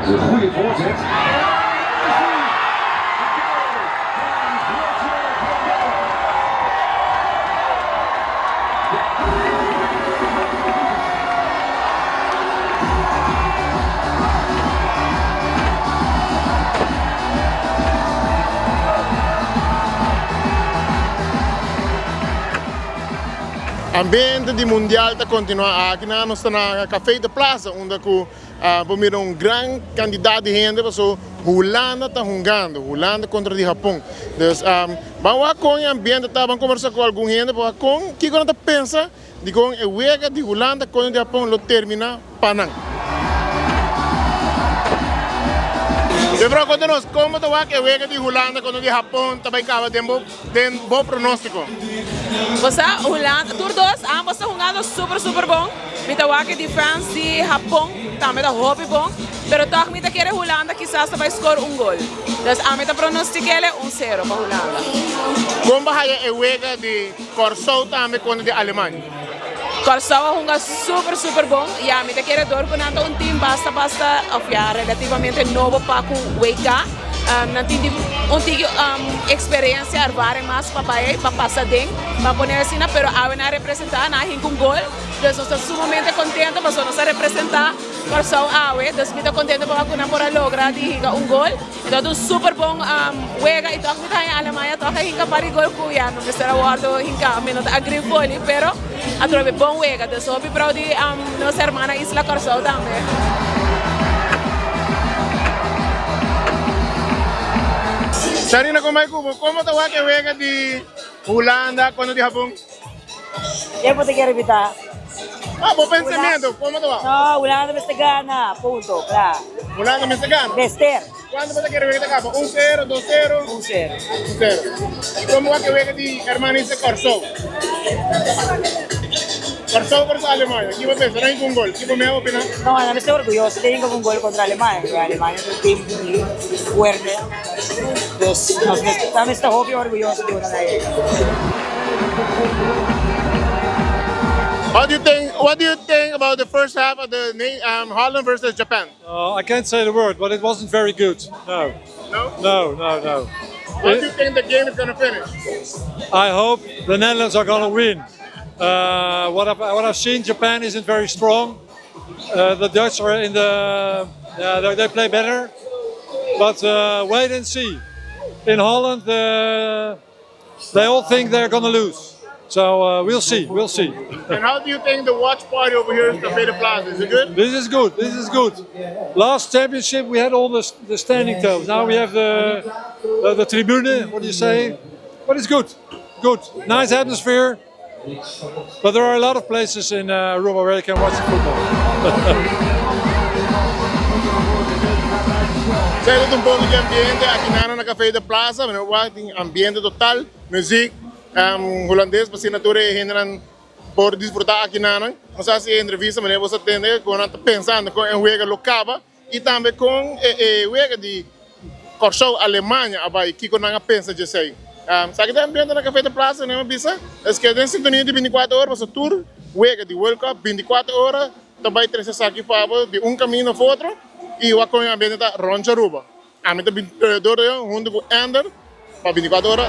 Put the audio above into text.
Een goede voorzet. Ambiente di mundial está continua aqui na nossa Café de Plaza, onde pomos grande quantidade de gente, porque Holanda está jogando, Holanda contra o Japão. Então, vamos com o ambiente, vamos conversar com alguma gente, com o que você pensa de que a huelga de Holanda com o Japão lo termina para Pero contanos, ¿cómo te va que juega de Holanda con el Japón? Também acaba de um bom pronóstico. Você, Holanda, todos dois, ambos estão jogando super bom. Mitawaki de França e Japão também está hobby bom. Pero toch mita quer Holanda quizás vai scorar gol. Então a meta pronostica é 1-0 para Holanda. Como vai a juega de Corsou também com a Alemanha? Corsau joga super bom e a meta quer dor com um time basta relativamente novo para o Weka. Não tem experiência arvar mais para passar dentro, para pôr assim, mas a representar na com gol. Então nós estamos sumamente contentes para nós representar Corsau awe, então estamos contentes para lograr gol. Então super bom Weka e toca a Alemanha toca hinca para gol com o não será o outro hinca menos agrifoli, pero a trobe bom Weka. Então sou proud de nossa irmã Isla Corsau também. Sarina, como te va que juega de Holanda con el Japón? Eu vou ter que repetir. Bom pensamento, como te va? No, Holanda beste gana, punto, claro. Holanda me gana. Bester, ¿Cuánto vas a querer jugar de acá? 1-0, 2-0? 1-0. 1-0. ¿Y cómo va que juega de hermanita Corsou? Corsou versus Alemanha. ¿Qué va a pensar? ¿No hay un gol? ¿Qué me va a opinar? No, no me estoy orgulloso. Tengo un gol contra Alemania. Porque Alemania es un team fuerte. Entonces, me estoy orgulloso de una de ellas. What do you think about the first half of the Holland versus Japan? I can't say the word, but it wasn't very good. No. No? No. What do you think the game is going to finish? I hope the Netherlands are going to win. What I've seen, Japan isn't very strong. The Dutch are in the, they play better, but wait and see. In Holland, they all think they're going to lose. So we'll see. And how do you think the watch party over here in Café de Plaza? Is it good? This is good. Last championship we had all the standing tables. Now we have the tribune. What do you say? But it's good. Nice atmosphere. But there are a lot of places in Aruba where you can watch football. Zeg un poco de ambiente aquí en Café de Plaza, pero ambiente total, música, holandês, para assinatura generan por disfrutar aqui na nós assim entrevista, mas você atende quando está pensando com o jogo local e também com o jogo de Corsou Alemanha, abai que quando não pensa de sei. Sabe que ambiente na Café de Plaza, né, bisa? É que tem sintonia de 24 horas, você tour, jogo de World Cup 24 horas, também tem esse aqui para de caminho para outro e o com o ambiente da Roncha Aruba. A mim também junto com Ender para 24 horas,